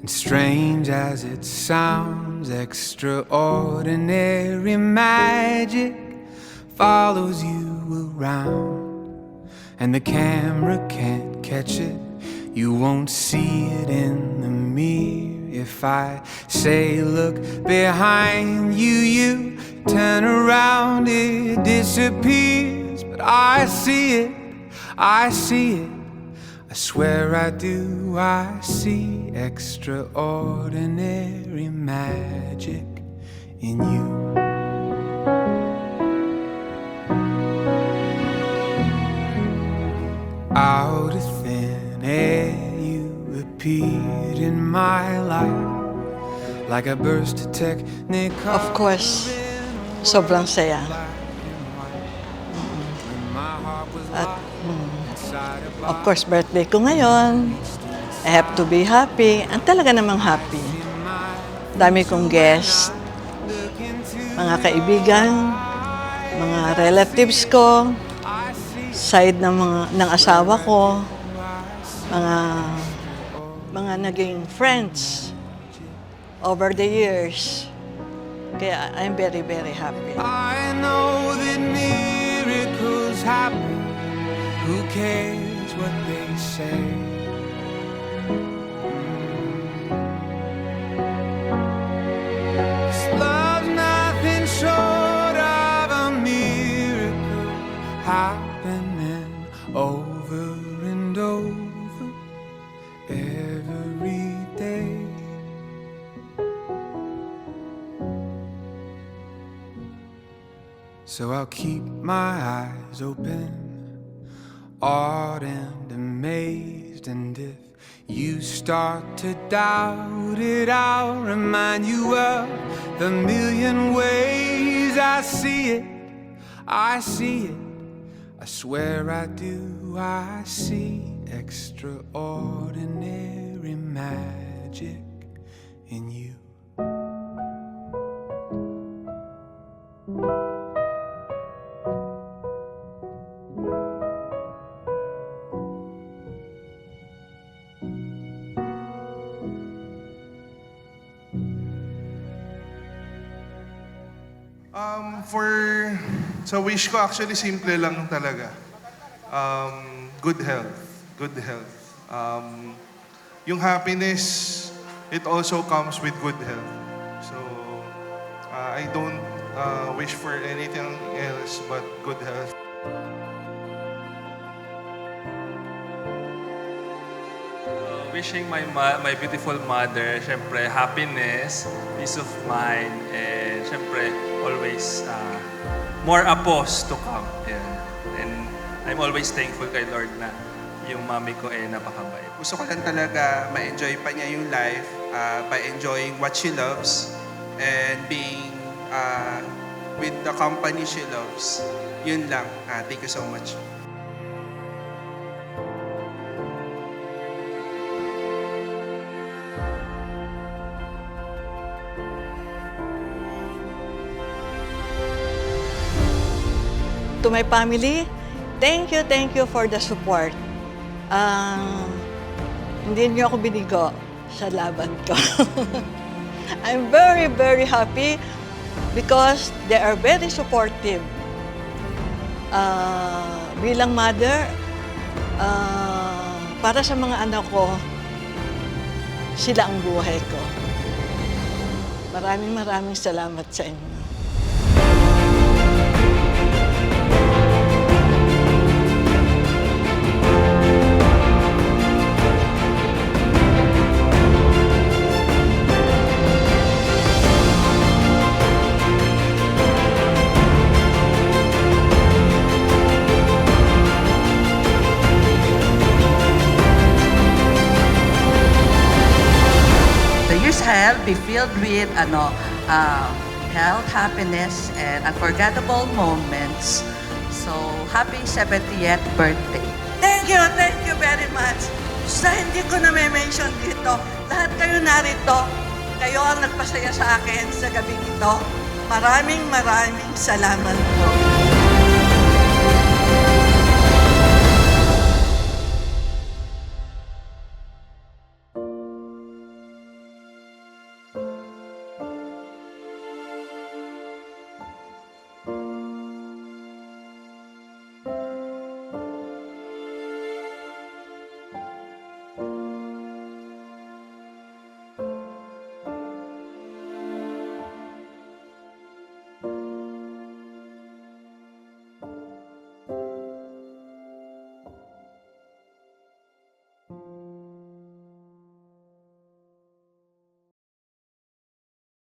And strange as it sounds, extraordinary magic follows you around, and the camera can't catch it. You won't see it in the mirror. If I say look behind you, you turn around, it disappears. But I see it, I see it, I swear I do. I see extraordinary magic in you. Out of thin air you appeared in my life, like a burst of technical. Of course, sobrang saya. At of course, birthday ko ngayon. I have to be happy. Ang talaga namang happy. Dami kong guest, mga kaibigan, mga relatives ko, side ng asawa ko, mga naging friends over the years. Kaya I'm very, very happy. I know that miracles happen. Who cares what they say? Love's nothing short of a miracle happening over and over every day. So I'll keep my eyes open, awed and amazed, and if you start to doubt it, I'll remind you of the million ways I see it, I see it, I swear I do. I see extraordinary magic in you. Sa wish ko, actually, simple lang talaga. Good health. Good health. Yung happiness, it also comes with good health. So, I don't wish for anything else but good health. Wishing my beautiful mother, syempre, happiness, peace of mind, and syempre, always more apos to come. Yeah. And I'm always thankful kay Lord na yung mami ko napakabait. Gusto ko lang talaga ma-enjoy pa niya yung life by enjoying what she loves and being with the company she loves. Yun lang. Thank you so much. To my family, thank you for the support. Hindi niyo ako binigo sa laban ko. I'm very, very happy because they are very supportive. Bilang mother, para sa mga anak ko, sila ang buhay ko. Maraming salamat sa inyo. Health be filled with health, happiness, and unforgettable moments. So, happy 70th birthday. Thank you very much. Sa hindi ko na may mention dito, lahat kayo narito, kayo ang nagpasaya sa akin sa gabing ito. Maraming salamat po.